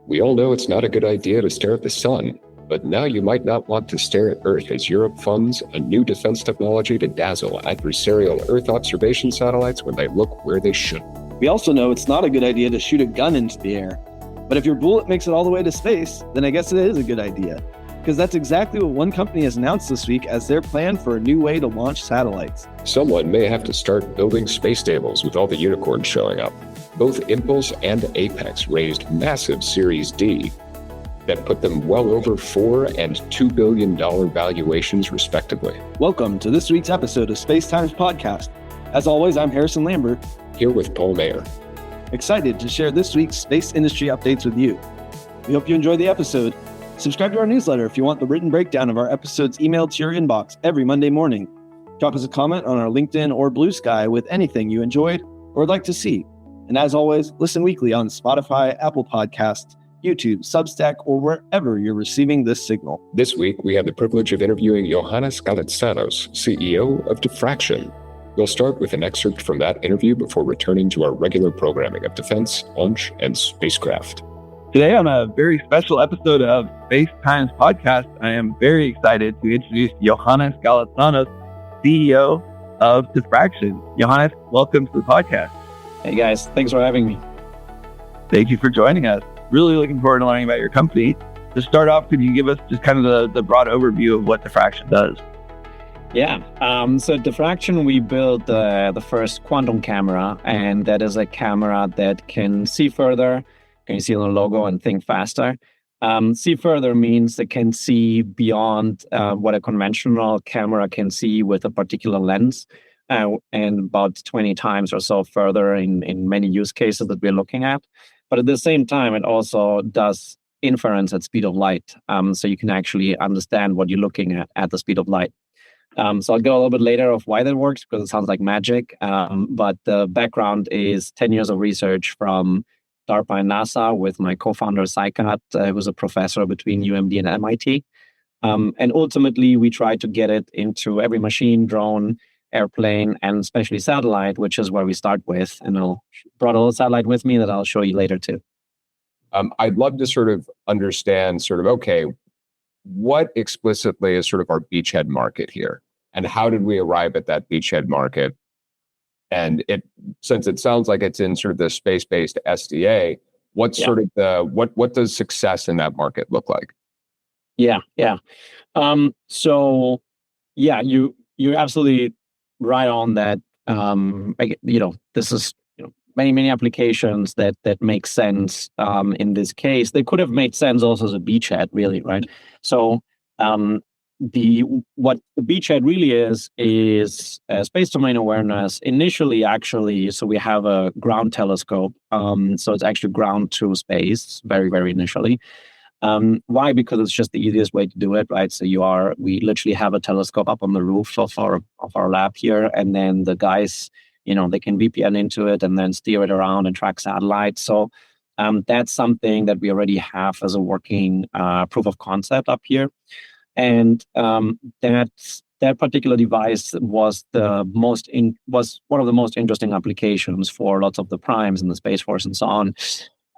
We all know it's not a good idea to stare at the sun, but now you might not want to stare at Earth as Europe funds a new defense technology to dazzle adversarial Earth observation satellites when they look where they shouldn't. We also know it's not a good idea to shoot a gun into the air. But if your bullet makes it all the way to space, then I guess it is a good idea. Because that's exactly what one company has announced this week as their plan for a new way to launch satellites. Someone may have to start building space stables with all the unicorns showing up. Both Impulse and Apex raised massive Series D that put them well over $4 and $2 billion valuations, respectively. Welcome to this week's episode of Space Times Podcast. As always, I'm Harrison Lambert. Here with Paul Mayer. Excited to share this week's space industry updates with you. We hope you enjoy the episode. Subscribe to our newsletter if you want the written breakdown of our episodes emailed to your inbox every Monday morning. Drop us a comment on our LinkedIn or Blue Sky with anything you enjoyed or would like to see. And as always, listen weekly on Spotify, Apple Podcasts, YouTube, Substack, or wherever you're receiving this signal. This week, we have the privilege of interviewing Johannes Galitsanos, CEO of Diffraqtion. We'll start with an excerpt from that interview before returning to our regular programming of defense, launch, and spacecraft. Today on a very special episode of Space Times Podcast, I am very excited to introduce Johannes Galitsanos, CEO of Diffraqtion. Johannes, welcome to the podcast. Hey guys, thanks for having me. Thank you for joining us. Really looking forward to learning about your company. To start off, could you give us just kind of the broad overview of what Diffraqtion does? Yeah, so Diffraqtion, we built the first quantum camera, and that is a camera that can see further. Can you see the logo and think faster? See further means it can see beyond what a conventional camera can see with a particular lens, and about 20 times or so further in many use cases that we're looking at. But at the same time, it also does inference at speed of light. So you can actually understand what you're looking at the speed of light. So I'll go a little bit later of why that works, because it sounds like magic. But the background is 10 years of research from DARPA and NASA with my co-founder, Saikat, who was a professor between UMD and MIT. And ultimately, we tried to get it into every machine, drone, airplane, and especially satellite, which is where we start with. And I brought a little satellite with me that I'll show you later too. I'd love to sort of understand okay, what explicitly is sort of our beachhead market here? And how did we arrive at that beachhead market? And since it sounds like it's in sort of the space-based SDA, what's sort of what does success in that market look like? Yeah. You're absolutely right on that. This is many applications that make sense in this case. They could have made sense also as a beachhead, really, right? So what the beachhead really is space domain awareness. Initially, actually, so we have a ground telescope. So it's actually ground to space, very, very initially. Why? Because it's just the easiest way to do it, right? So we literally have a telescope up on the roof of our lab here, and then the guys, they can VPN into it and then steer it around and track satellites. So that's something that we already have as a working proof of concept up here. And that particular device was was one of the most interesting applications for lots of the primes in the Space Force and so on.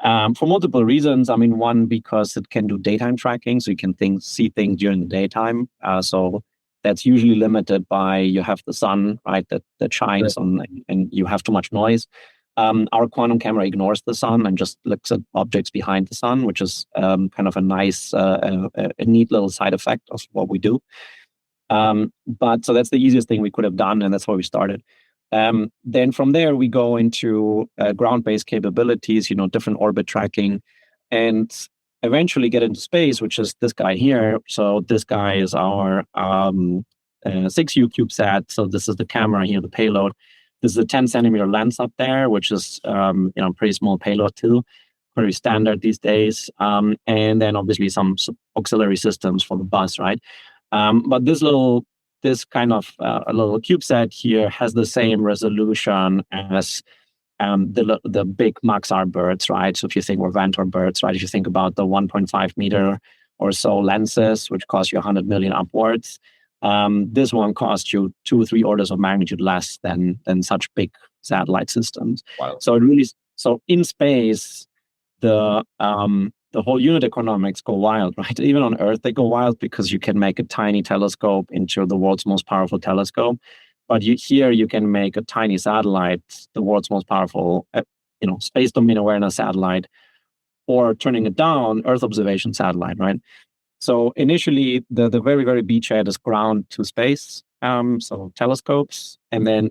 For multiple reasons. I mean, one, because it can do daytime tracking, so you can see things during the daytime. So that's usually limited by you have the sun, right, that shines on, and you have too much noise. Our quantum camera ignores the sun and just looks at objects behind the sun, which is kind of a nice, a neat little side effect of what we do. But so that's the easiest thing we could have done, and that's where we started. Then from there, we go into ground-based capabilities, different orbit tracking, and eventually get into space, which is this guy here. So this guy is our 6U CubeSat. So this is the camera here, the payload. This is a 10-centimeter lens up there, which is pretty small payload too, very standard these days. And then obviously some auxiliary systems for the bus, right? But this kind of a little CubeSat here has the same resolution as the big Maxar birds, right? So if you think we're Vantor birds, right? If you think about the 1.5 meter or so lenses, which cost you 100 million upwards, this one costs you 2 or 3 orders of magnitude less than such big satellite systems. Wow. So in space, the the whole unit economics go wild, right? Even on Earth, they go wild because you can make a tiny telescope into the world's most powerful telescope. But here you can make a tiny satellite, the world's most powerful, space domain awareness satellite, or turning it down, Earth observation satellite, right? So initially, the very, very beachhead is ground to space, so telescopes, and then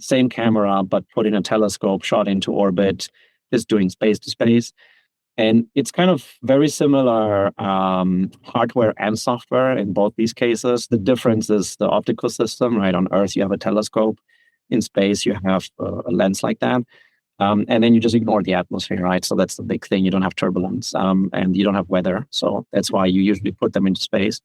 same camera, but put in a telescope, shot into orbit, is doing space to space. And it's kind of very similar hardware and software in both these cases. The difference is the optical system, right? On Earth, you have a telescope. In space, you have a lens like that. And then you just ignore the atmosphere, right? So that's the big thing. You don't have turbulence and you don't have weather. So that's why you usually put them into space.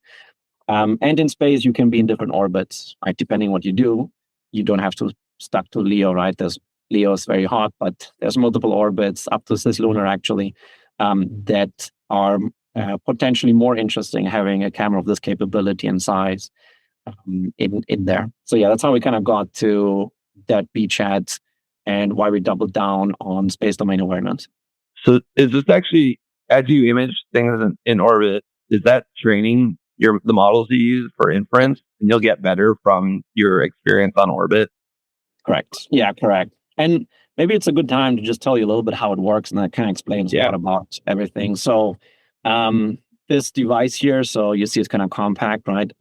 And in space, you can be in different orbits, right? Depending on what you do, you don't have to stuck to LEO, right? LEO is very hot, but there's multiple orbits up to cislunar actually that are potentially more interesting having a camera of this capability and size in there. So yeah, that's how we kind of got to that beachhead and why we doubled down on space domain awareness. So is this actually, as you image things in orbit, is that training the models you use for inference, and you'll get better from your experience on orbit? Correct. Yeah, correct. And maybe it's a good time to just tell you a little bit how it works, and that kind of explains a lot about everything. So this device here, so you see it's kind of compact, right?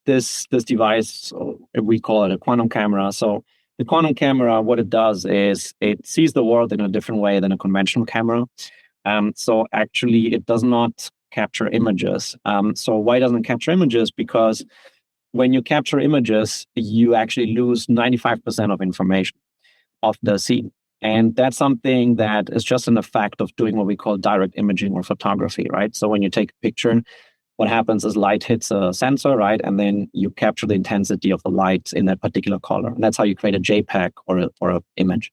This device, we call it a quantum camera. So the quantum camera, what it does is it sees the world in a different way than a conventional camera. So actually, it does not capture images. So why doesn't it capture images? Because when you capture images, you actually lose 95% of information of the scene. And that's something that is just an effect of doing what we call direct imaging or photography, right? So when you take a picture, what happens is light hits a sensor, right? And then you capture the intensity of the light in that particular color. And that's how you create a JPEG or an image.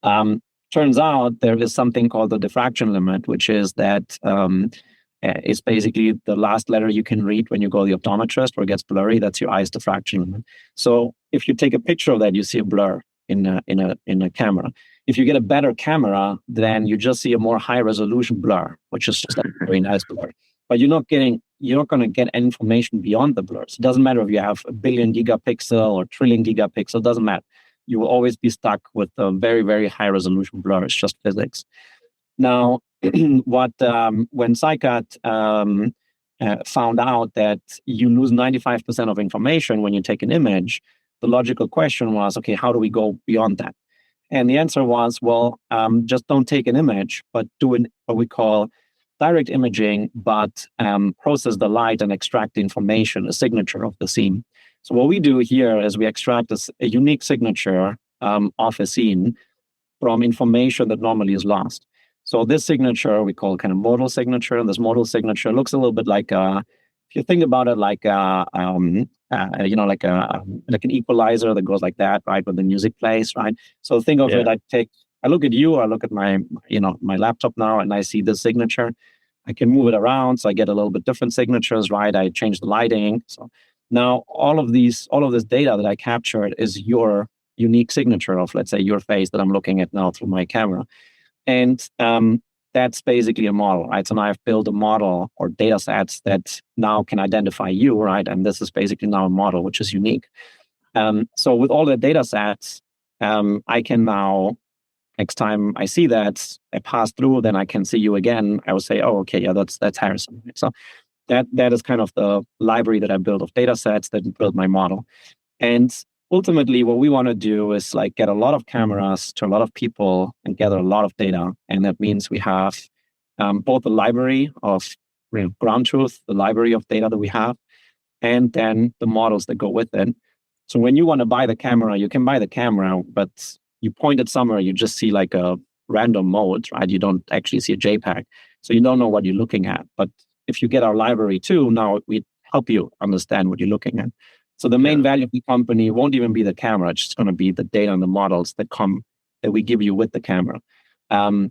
Turns out there is something called the diffraction limit, which is that it's basically the last letter you can read when you go to the optometrist or it gets blurry. That's your eye's diffraction limit. So if you take a picture of that, you see a blur in a camera. If you get a better camera, then you just see a more high resolution blur, which is just a very nice blur. But you're not going to get information beyond the blurs. It doesn't matter if you have a billion gigapixel or trillion gigapixel, it doesn't matter. You will always be stuck with a very, very high resolution blur. It's just physics. Now, when SciCat found out that you lose 95% of information when you take an image, the logical question was, okay, how do we go beyond that? And the answer was, well, just don't take an image, but do what we call direct imaging, but process the light and extract the information, a signature of the scene. So what we do here is we extract a unique signature of a scene from information that normally is lost. So this signature we call kind of modal signature, and this modal signature looks a little bit like if you think about it like like an equalizer that goes like that, right? When the music plays, right? So think of it. I look at you, I look at my laptop now, and I see this signature. I can move it around, so I get a little bit different signatures, right? I change the lighting. So now all of this data that I captured is your unique signature of, let's say, your face that I'm looking at now through my camera. And that's basically a model, right? So now I've built a model or data sets that now can identify you, right? And this is basically now a model, which is unique. So with all the data sets, I can now, next time I see that, I pass through, then I can see you again. I will say, oh, okay, yeah, that's Harrison. So that is kind of the library that I built of data sets that build my model. And ultimately, what we want to do is like get a lot of cameras to a lot of people and gather a lot of data. And that means we have both the library of ground truth, the library of data that we have, and then the models that go with it. So when you want to buy the camera, you can buy the camera, but you point it somewhere, you just see like a random mode, right? You don't actually see a JPEG. So you don't know what you're looking at. But if you get our library too, now we help you understand what you're looking at. So the main value of the company won't even be the camera. It's just going to be the data and the models that we give you with the camera.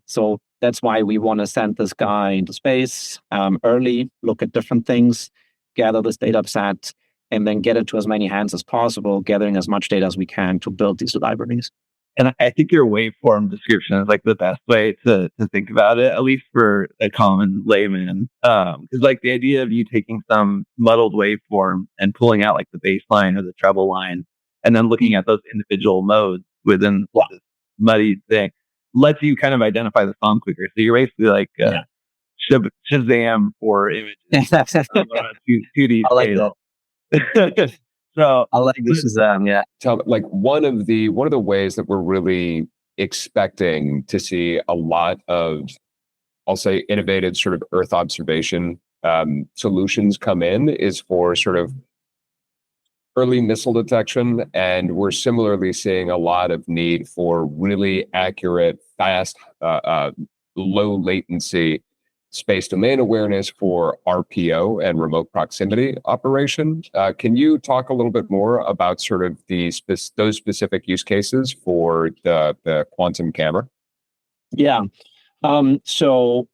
So that's why we want to send this guy into space early, look at different things, gather this data set, and then get it to as many hands as possible, gathering as much data as we can to build these libraries. And I think your waveform description is like the best way to think about it, at least for a common layman. Because like the idea of you taking some muddled waveform and pulling out like the bass line or the treble line, and then looking at those individual modes within this muddy thing, lets you kind of identify the song quicker. So you're basically like Shazam for images on a 2D I like scale. that. So I like this Shazam. Yeah. Like one of the ways that we're really expecting to see a lot of, I'll say, innovative sort of Earth observation solutions come in is for sort of early missile detection, and we're similarly seeing a lot of need for really accurate, fast, low latency space domain awareness for RPO and remote proximity operation. Can you talk a little bit more about sort of those specific use cases for the quantum camera? Yeah. So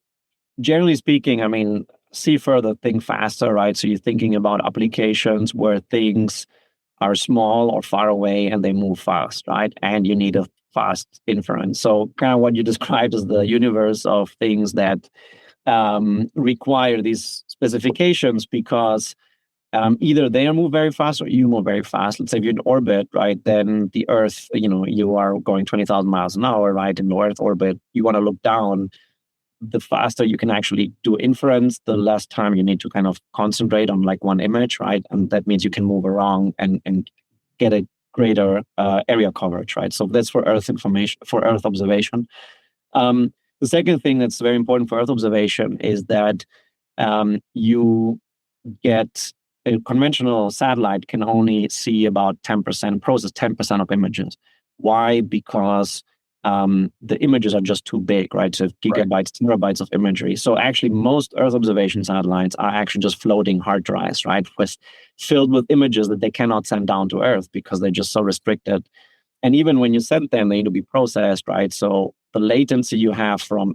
generally speaking, I mean, see further, think faster, right? So you're thinking about applications where things are small or far away and they move fast, right? And you need a fast inference. So kind of what you described as the universe of things that require these specifications because either they move very fast or you move very fast. Let's say if you're in orbit, right, then the Earth, you are going 20,000 miles an hour, right, in low Earth orbit. You want to look down. The faster you can actually do inference, the less time you need to kind of concentrate on like one image, right? And that means you can move around and get a greater area coverage, right? So that's for Earth information, for Earth observation. The second thing that's very important for Earth observation is that you get a conventional satellite can only see about 10%, process 10% of images. Why? Because the images are just too big, right? So gigabytes, terabytes of imagery. So actually most Earth observation satellites are actually just floating hard drives, right? Filled with images that they cannot send down to Earth because they're just so restricted. And even when you send them, they need to be processed, right? So the latency you have from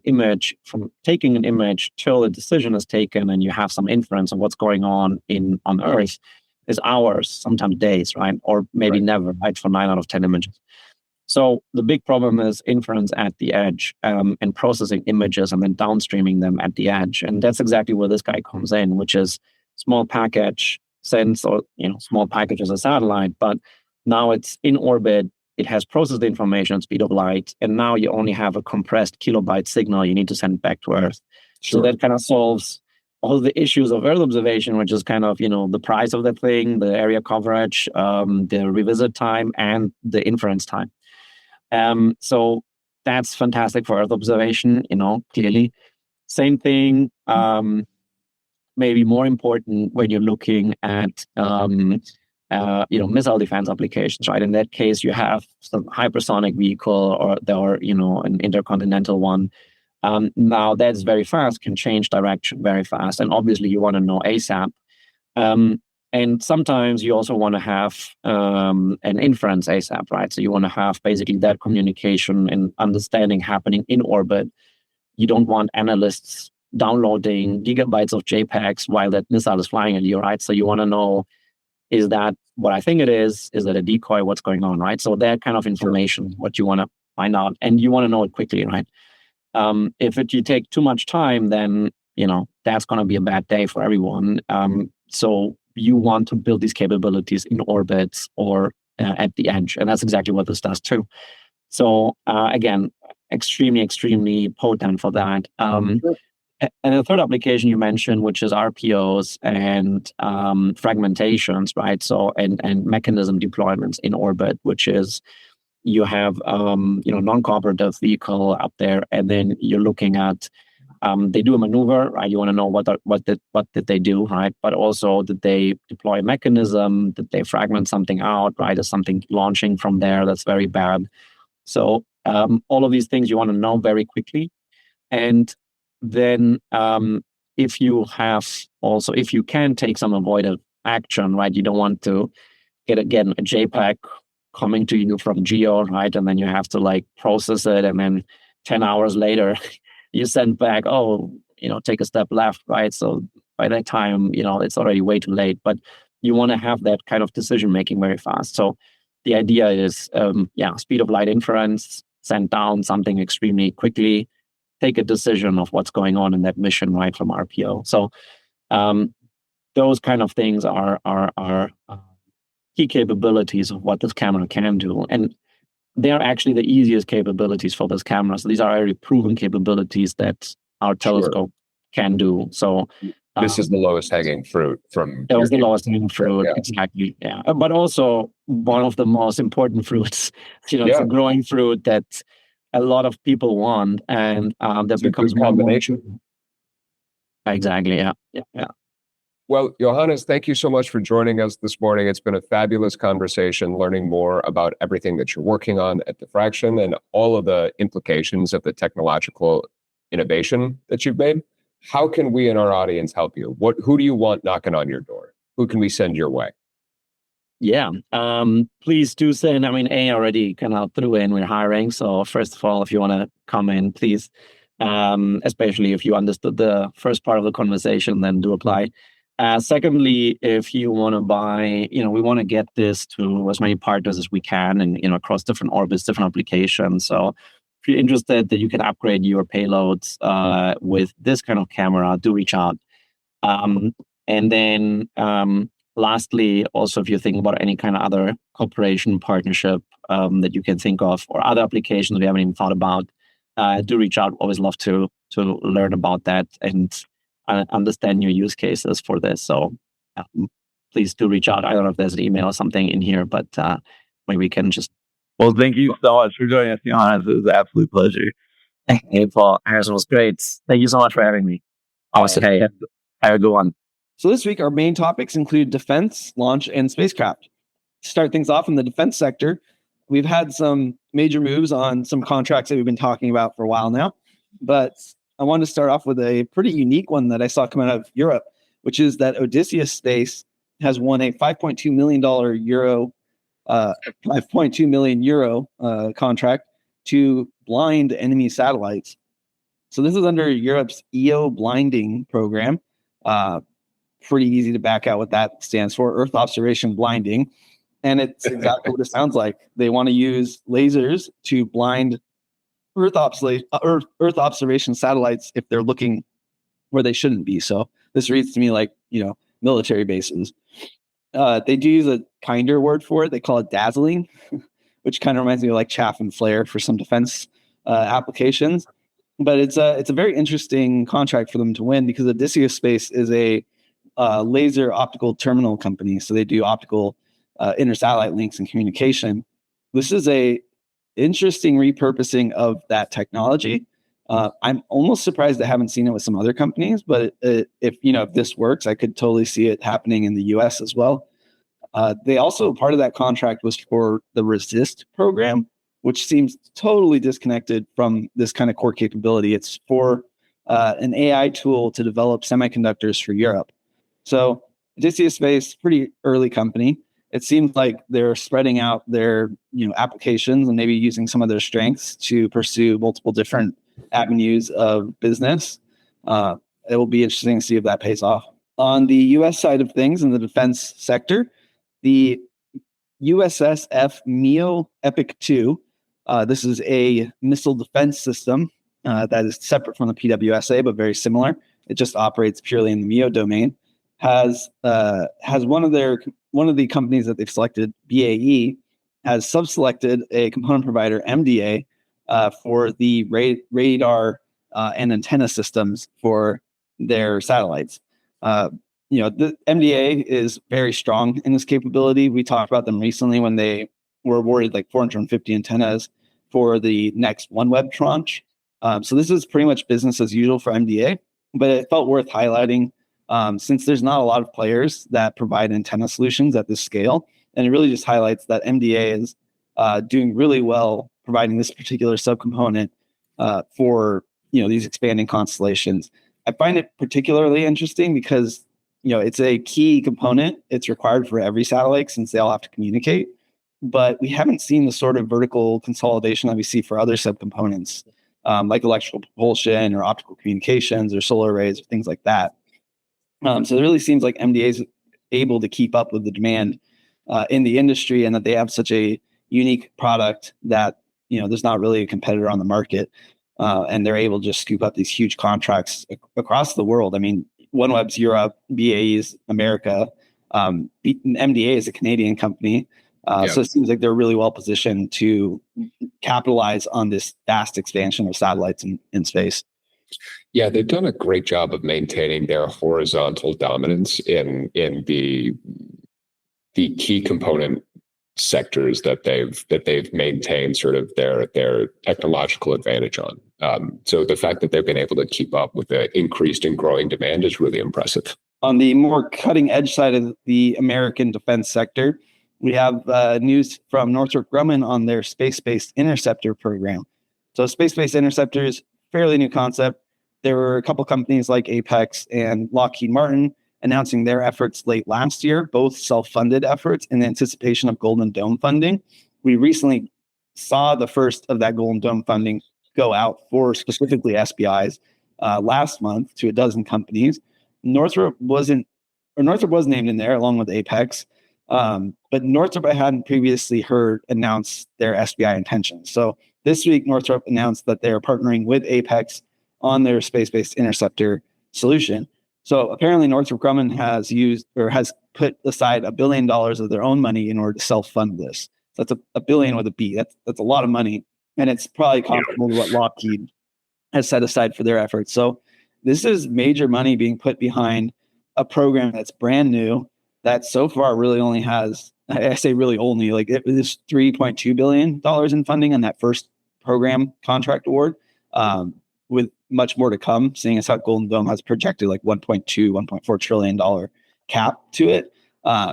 taking an image till a decision is taken and you have some inference of what's going on Earth is hours, sometimes days, right? Or maybe never, right? For 9 out of 10 images. So the big problem is inference at the edge and processing images and then downstreaming them at the edge. And that's exactly where this guy comes in, which is small package sends or, small package as a satellite, but now it's in orbit. It has processed the information at speed of light, and now you only have a compressed kilobyte signal you need to send back to Earth. Sure. So that kind of solves all the issues of Earth observation, which is kind of, the price of the thing, the area coverage, the revisit time, and the inference time. So that's fantastic for Earth observation, clearly. Same thing, maybe more important when you're looking at missile defense applications, right? In that case, you have some hypersonic vehicle or an intercontinental one. Now that's very fast, can change direction very fast. And obviously you want to know ASAP. And sometimes you also want to have an inference ASAP, right? So you want to have basically that communication and understanding happening in orbit. You don't want analysts downloading gigabytes of JPEGs while that missile is flying at you, right? So you want to know, is that what I think it is? Is that a decoy? What's going on, right? So that kind of information, what you want to find out, and you want to know it quickly, right? If you take too much time, then, that's going to be a bad day for everyone. So you want to build these capabilities in orbits or at the edge. And that's exactly what this does too. So again, extremely, extremely potent for that. And the third application you mentioned, which is RPOs and fragmentations, right? So and mechanism deployments in orbit, which is you have non-cooperative vehicle up there, and then you're looking at they do a maneuver, right? You want to know what did they do, right? But also, did they deploy a mechanism? Did they fragment something out, right? Is something launching from there that's very bad? So all of these things you want to know very quickly, and then if you can take some avoided action, right? You don't want to get a JPEG coming to you from geo, right? And then you have to process it, and then 10 hours later you send back, take a step left, right? So by that time, it's already way too late. But you want to have that kind of decision making very fast. So the idea is, speed of light inference, send down something extremely quickly, take a decision of what's going on in that mission right from RPO. So those kind of things are key capabilities of what this camera can do. And they are actually the easiest capabilities for this camera. So these are already proven capabilities that our telescope can do. So this is the lowest hanging fruit from. That was the lowest hanging fruit, exactly. Yeah, but also one of the most important fruits. It's a growing fruit that a lot of people want, and that it's becomes a good combination. Exactly. Yeah. Well, Johannes, thank you so much for joining us this morning. It's been a fabulous conversation, learning more about everything that you're working on at Diffraction and all of the implications of the technological innovation that you've made. How can we in our audience help you? Who do you want knocking on your door? Who can we send your way? Yeah, please do send. A already kind of threw in, we're hiring. So first of all, if you want to come in, please, especially if you understood the first part of the conversation, then do apply. Secondly, if you want to buy, we want to get this to as many partners as we can and, across different orbits, different applications. So if you're interested that you can upgrade your payloads with this kind of camera, do reach out. And then lastly, also, if you think about any kind of other cooperation partnership that you can think of or other applications we haven't even thought about, do reach out. Always love to learn about that and understand your use cases for this. So please do reach out. I don't know if there's an email or something in here, but maybe we can just... Well, thank you so much for joining us, Johannes. It was an absolute pleasure. Hey, Paul. Harrison was great. Thank you so much for having me. Hey, have a good one. So this week, our main topics include defense, launch, and spacecraft. To start things off in the defense sector, we've had some major moves on some contracts that we've been talking about for a while now, but I wanted to start off with a pretty unique one that I saw come out of Europe, which is that Odysseus Space has won a 5.2 million euro contract to blind enemy satellites. So this is under Europe's EO blinding program. Pretty easy to back out what that stands for, Earth Observation Blinding. And it's exactly what it sounds like. They want to use lasers to blind Earth observation satellites if they're looking where they shouldn't be. So this reads to me like, military bases. They do use a kinder word for it. They call it dazzling, which kind of reminds me of like chaff and flare for some defense applications. But it's a very interesting contract for them to win because Odysseus Space is a laser optical terminal company. So they do optical inter-satellite links and communication. This is a interesting repurposing of that technology. I'm almost surprised I haven't seen it with some other companies, but if this works, I could totally see it happening in the US as well. They also, part of that contract was for the Resist program, which seems totally disconnected from this kind of core capability. It's for an AI tool to develop semiconductors for Europe. So Odysseus Space, pretty early company. It seems like they're spreading out their applications and maybe using some of their strengths to pursue multiple different avenues of business. It will be interesting to see if that pays off. On the U.S. side of things, in the defense sector, the USSF MEO Epic 2, this is a missile defense system that is separate from the PWSA, but very similar. It just operates purely in the MEO domain. Has one of the companies that they've selected, BAE, has subselected a component provider, MDA, for the radar and antenna systems for their satellites. The MDA is very strong in this capability. We talked about them recently when they were awarded like 450 antennas for the next OneWeb tranche. So this is pretty much business as usual for MDA, but it felt worth highlighting since there's not a lot of players that provide antenna solutions at this scale. And it really just highlights that MDA is doing really well providing this particular subcomponent for these expanding constellations. I find it particularly interesting because it's a key component. It's required for every satellite since they all have to communicate. But we haven't seen the sort of vertical consolidation that we see for other subcomponents, like electrical propulsion or optical communications or solar arrays or things like that. So it really seems like MDA is able to keep up with the demand in the industry, and that they have such a unique product that there's not really a competitor on the market, and they're able to just scoop up these huge contracts across the world. I mean, OneWeb's Europe, BAE's America, MDA is a Canadian company. So it seems like they're really well positioned to capitalize on this vast expansion of satellites in space. Yeah, they've done a great job of maintaining their horizontal dominance in the key component sectors that they've maintained sort of their technological advantage on. So the fact that they've been able to keep up with the increased and growing demand is really impressive. On the more cutting edge side of the American defense sector, we have news from Northrop Grumman on their space-based interceptor program. So space-based interceptors, fairly new concept. There were a couple companies like Apex and Lockheed Martin announcing their efforts late last year, both self-funded efforts in anticipation of Golden Dome funding. We recently saw the first of that Golden Dome funding go out for specifically SBIs last month to a dozen companies. Northrop was named in there along with Apex, but Northrop I hadn't previously heard announce their SBI intentions. So this week, Northrop announced that they are partnering with Apex on their space-based interceptor solution. So apparently Northrop Grumman has put aside $1 billion of their own money in order to self-fund this. So that's a billion with a B. That's a lot of money. And it's probably comparable to what Lockheed has set aside for their efforts. So this is major money being put behind a program that's brand new, that so far really only has, I say really only, like it was $3.2 billion in funding on that first program contract award, with much more to come, seeing as how Golden Dome has projected like $1.4 trillion cap to it.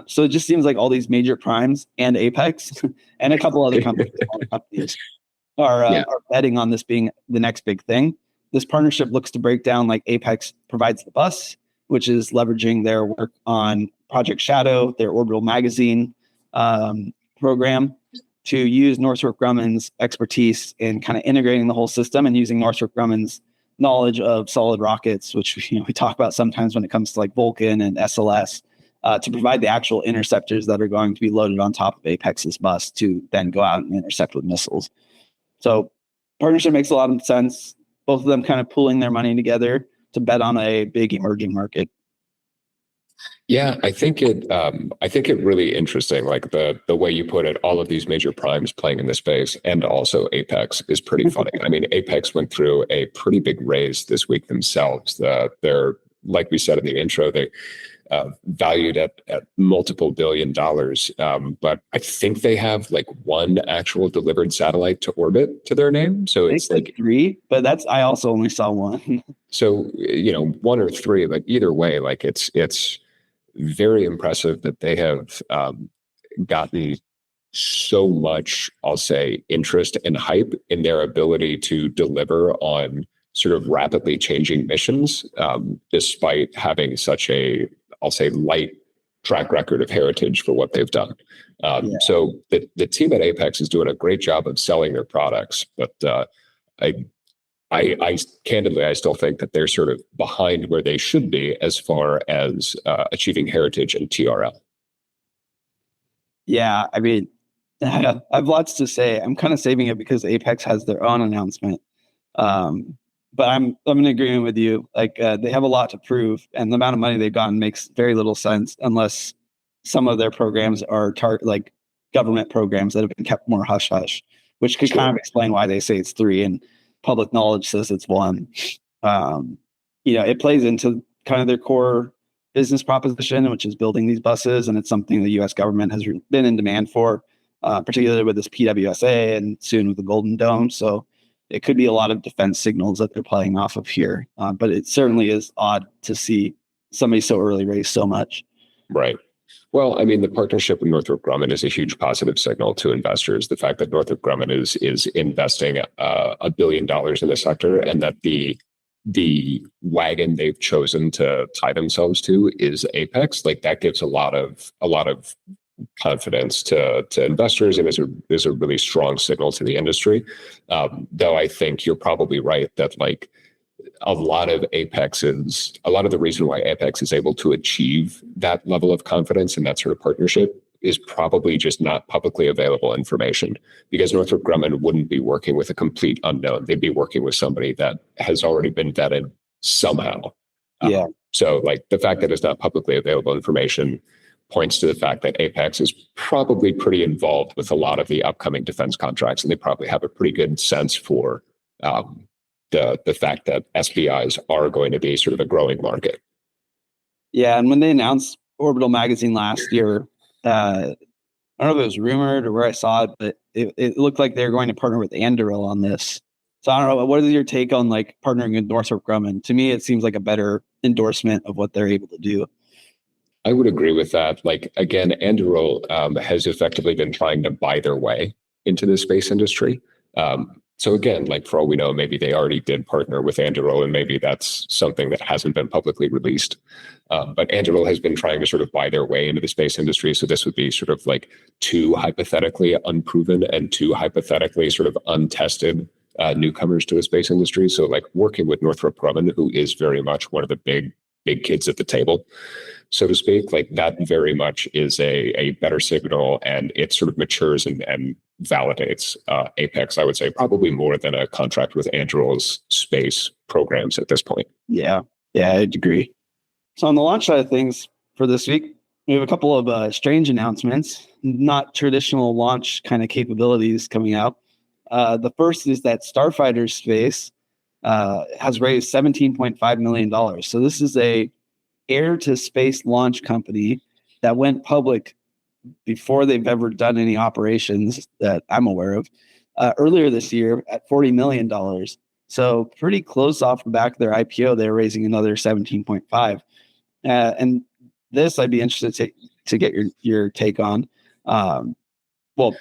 So it just seems like all these major primes and Apex and a couple other companies are betting on this being the next big thing. This partnership looks to break down like Apex provides the bus, which is leveraging their work on Project Shadow, their orbital magazine program, to use Northrop Grumman's expertise in kind of integrating the whole system and using Northrop Grumman's knowledge of solid rockets, which we talk about sometimes when it comes to like Vulcan and SLS, to provide the actual interceptors that are going to be loaded on top of Apex's bus to then go out and intercept with missiles. So partnership makes a lot of sense. Both of them kind of pooling their money together to bet on a big emerging market. Yeah, I think it really interesting, like the way you put it, all of these major primes playing in this space, and also Apex is pretty funny. I mean, Apex went through a pretty big raise this week themselves. They're, like we said in the intro, they valued at multiple $1 billion. But I think they have like one actual delivered satellite to orbit to their name. So it's like 3, but I also only saw one. So, 1 or 3, but either way, like it's very impressive that they have gotten so much, I'll say, interest and hype in their ability to deliver on sort of rapidly changing missions, despite having such a, I'll say, light track record of heritage for what they've done. So the team at Apex is doing a great job of selling their products, but I candidly, I still think that they're sort of behind where they should be as far as achieving heritage and TRL. Yeah, I mean, I have lots to say. I'm kind of saving it because Apex has their own announcement. But I'm in agreement with you. Like they have a lot to prove, and the amount of money they've gotten makes very little sense unless some of their programs are like government programs that have been kept more hush hush, which could kind of explain why they say it's 3 and public knowledge says it's 1. It plays into kind of their core business proposition, which is building these buses, and it's something the U.S. government has been in demand for, particularly with this PWSA and soon with the Golden Dome. So it could be a lot of defense signals that they're playing off of here, but it certainly is odd to see somebody so early raise so much. Right. Well, I mean, the partnership with Northrop Grumman is a huge positive signal to investors. The fact that Northrop Grumman is investing $1 billion in the sector, and that the wagon they've chosen to tie themselves to is Apex, like that gives a lot of confidence to investors, and is a really strong signal to the industry. Though I think you're probably right that like a lot of the reason why Apex is able to achieve that level of confidence and that sort of partnership is probably just not publicly available information, because Northrop Grumman wouldn't be working with a complete unknown. They'd be working with somebody that has already been vetted somehow. Yeah. So like the fact that it's not publicly available information points to the fact that Apex is probably pretty involved with a lot of the upcoming defense contracts, and they probably have a pretty good sense for the fact that SBIs are going to be sort of a growing market. Yeah, and when they announced Orbital Magazine last year, I don't know if it was rumored or where I saw it, but it looked like they were going to partner with Anduril on this. So I don't know, what is your take on like partnering with Northrop Grumman? To me, it seems like a better endorsement of what they're able to do. I would agree with that. Like, again, Anduril has effectively been trying to buy their way into the space industry. So again, like for all we know, maybe they already did partner with Anduril, and maybe that's something that hasn't been publicly released. But Anduril has been trying to sort of buy their way into the space industry. So this would be sort of like two hypothetically unproven and two hypothetically sort of untested newcomers to the space industry. So like working with Northrop Grumman, who is very much one of the big kids at the table, so to speak, like that very much is a better signal, and it sort of matures and validates Apex, I would say, probably more than a contract with Anduril's space programs at this point. Yeah, I'd agree. So on the launch side of things for this week, we have a couple of strange announcements, not traditional launch kind of capabilities coming out. The first is that Starfighter Space has raised $17.5 million. So this is a air to space launch company that went public before they've ever done any operations that I'm aware of, earlier this year at $40 million. So pretty close off the back of their IPO, they're raising another 17.5. And this I'd be interested to get your take on. Well,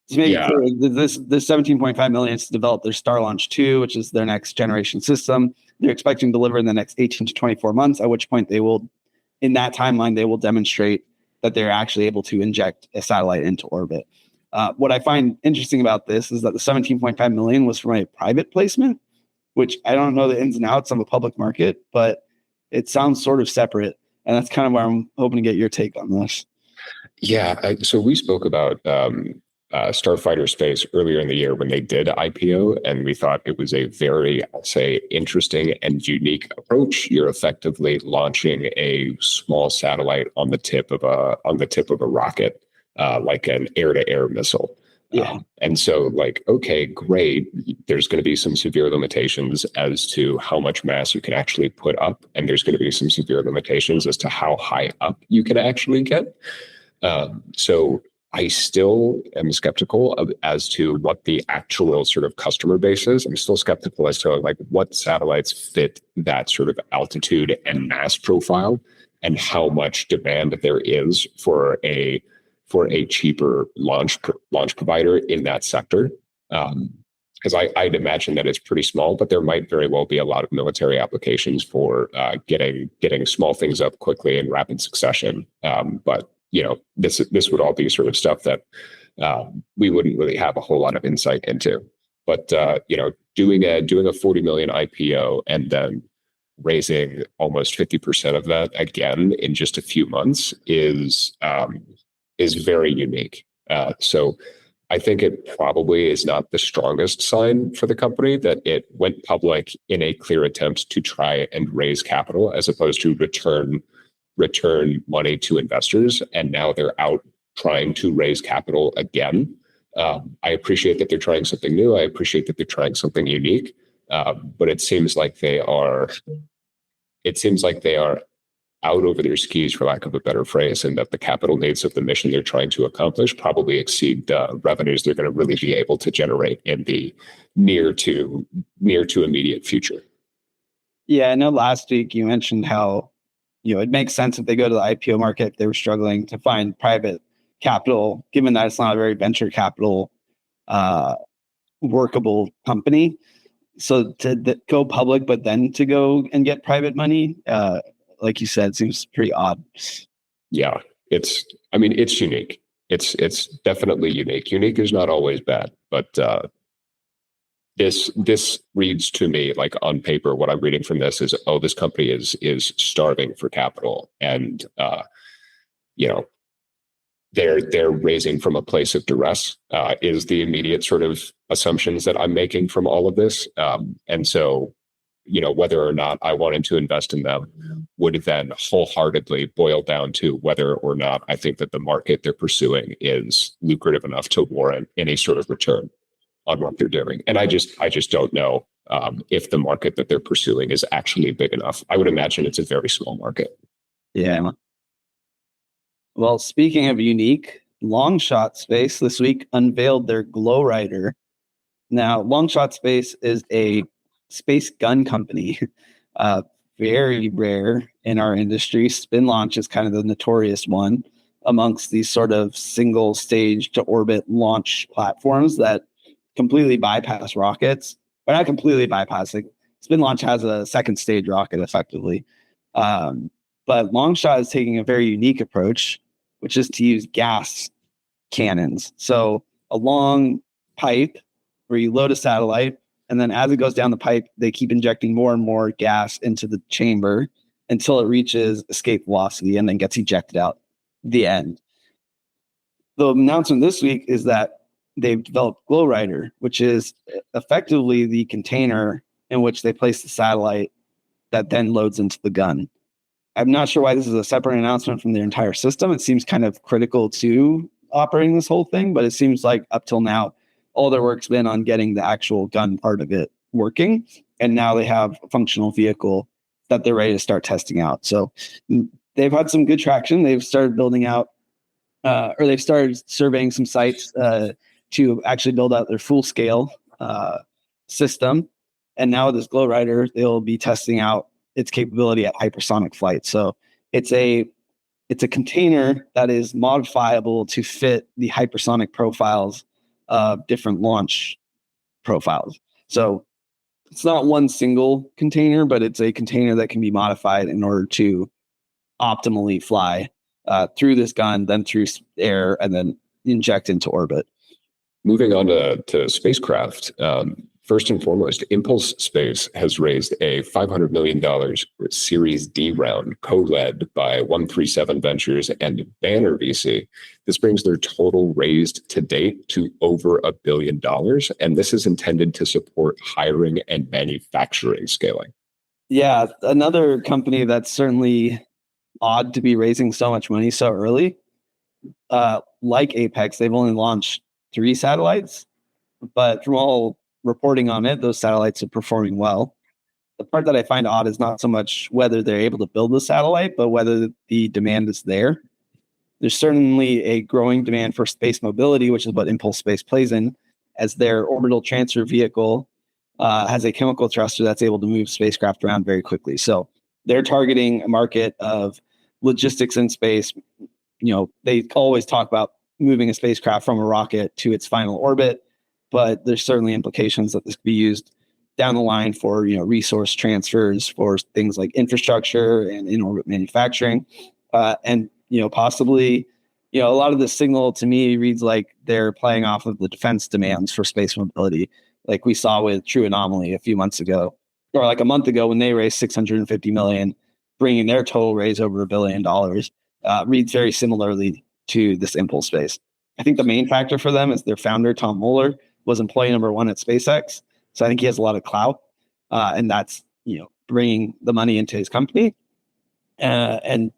to make it clear, this 17.5 million is to develop their Star Launch 2, which is their next generation system. They're expecting to deliver in the next 18 to 24 months, at which point they will, in that timeline, they will demonstrate that they're actually able to inject a satellite into orbit. What I find interesting about this is that the 17.5 million was from a private placement, which I don't know the ins and outs of a public market, but it sounds sort of separate. And that's kind of where I'm hoping to get your take on this. Yeah. So we spoke about Starfighter Space earlier in the year when they did IPO, and we thought it was a very, I'll say, interesting and unique approach. You're effectively launching a small satellite on the tip of a rocket, like an air-to-air missile. Yeah. And so like, okay, great. There's going to be some severe limitations as to how much mass you can actually put up. And there's going to be some severe limitations as to how high up you can actually get. So I still am skeptical as to what the actual sort of customer base is. I'm still skeptical as to like what satellites fit that sort of altitude and mass profile, and how much demand there is for a cheaper launch provider in that sector. Because I'd imagine that it's pretty small, but there might very well be a lot of military applications for getting small things up quickly in rapid succession. But you know, this would all be sort of stuff that we wouldn't really have a whole lot of insight into. But you know, doing a 40 million IPO and then raising almost 50% of that again in just a few months is very unique. So I think it probably is not the strongest sign for the company that it went public in a clear attempt to try and raise capital as opposed to return money to investors, and now they're out trying to raise capital again. I appreciate that they're trying something new. I appreciate that they're trying something unique, but it seems like they are out over their skis, for lack of a better phrase, and that the capital needs of the mission they're trying to accomplish probably exceed the revenues they're going to really be able to generate in the near to immediate future. Yeah, I know last week you mentioned how, you know, it makes sense if they go to the IPO market, they were struggling to find private capital, given that it's not a very venture capital workable company. So to go public, but then to go and get private money, like you said, seems pretty odd. Yeah, it's unique. It's definitely unique. Unique is not always bad, but this reads to me like on paper, what I'm reading from this is, oh, this company is starving for capital, and you know, they're raising from a place of duress, is the immediate sort of assumptions that I'm making from all of this. And so, whether or not I wanted to invest in them would then wholeheartedly boil down to whether or not I think that the market they're pursuing is lucrative enough to warrant any sort of return on what they're doing. And I just don't know if the market that they're pursuing is actually big enough. I would imagine it's a very small market. Yeah. Well, speaking of unique, Longshot Space this week unveiled their Glow Rider. Now, Longshot Space is a space gun company. Very rare in our industry. Spin launch is kind of the notorious one amongst these sort of single stage to orbit launch platforms that completely bypass rockets, but not completely bypassing. Spin launch has a second stage rocket effectively. But Longshot is taking a very unique approach, which is to use gas cannons. So a long pipe where you load a satellite, and then as it goes down the pipe, they keep injecting more and more gas into the chamber until it reaches escape velocity and then gets ejected out the end. The announcement this week is that they've developed Glow Rider, which is effectively the container in which they place the satellite that then loads into the gun. I'm not sure why this is a separate announcement from their entire system. It seems kind of critical to operating this whole thing, but it seems like up till now, all their work's been on getting the actual gun part of it working. And now they have a functional vehicle that they're ready to start testing out. So they've had some good traction. They've started building out, or they've started surveying some sites to actually build out their full scale system. And now with this Glow Rider, they'll be testing out its capability at hypersonic flight. So it's a container that is modifiable to fit the hypersonic profiles of different launch profiles. So it's not one single container, but it's a container that can be modified in order to optimally fly through this gun, then through air, and then inject into orbit. Moving on to spacecraft, first and foremost, Impulse Space has raised a $500 million Series D round, co-led by 137 Ventures and Banner VC. This brings their total raised to date to over $1 billion, and this is intended to support hiring and manufacturing scaling. Yeah, another company that's certainly odd to be raising so much money so early. Like Apex, they've only launched 3 satellites, but from all reporting on it, those satellites are performing well. The part that I find odd is not so much whether they're able to build the satellite, but whether the demand is there. There's certainly a growing demand for space mobility, which is what Impulse Space plays in, as their orbital transfer vehicle has a chemical thruster that's able to move spacecraft around very quickly. So they're targeting a market of logistics in space. They always talk about moving a spacecraft from a rocket to its final orbit, but there's certainly implications that this could be used down the line for resource transfers for things like infrastructure and in-orbit manufacturing, and possibly a lot of the signal to me reads like they're playing off of the defense demands for space mobility, like we saw with True Anomaly a few months ago, or like a month ago when they raised $650 million, bringing their total raise over $1 billion. Reads very similarly to this Impulse Space. I think the main factor for them is their founder, Tom Mueller, was employee number 1 at SpaceX. So I think he has a lot of clout, and that's, bringing the money into his company. And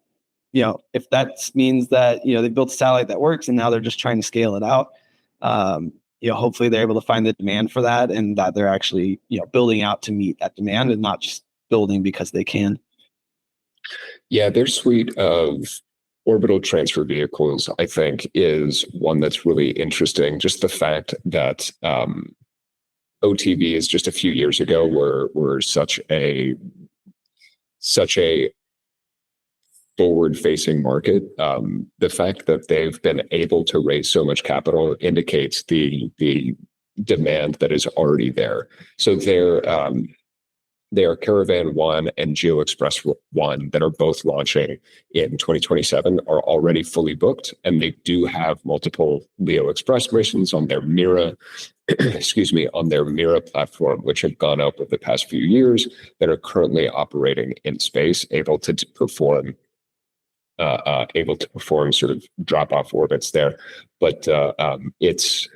if that means that, they built a satellite that works and now they're just trying to scale it out, hopefully they're able to find the demand for that, and that they're actually, building out to meet that demand and not just building because they can. Yeah, their suite of orbital transfer vehicles, I think, is one that's really interesting. Just the fact that OTVs just a few years ago were such a forward-facing market. The fact that they've been able to raise so much capital indicates the demand that is already there. So their Caravan 1 and Geo Express 1 that are both launching in 2027 are already fully booked, and they do have multiple Leo Express missions on their Mira, on their Mira platform, which have gone up over the past few years, that are currently operating in space, able to perform able to perform sort of drop-off orbits there. But it's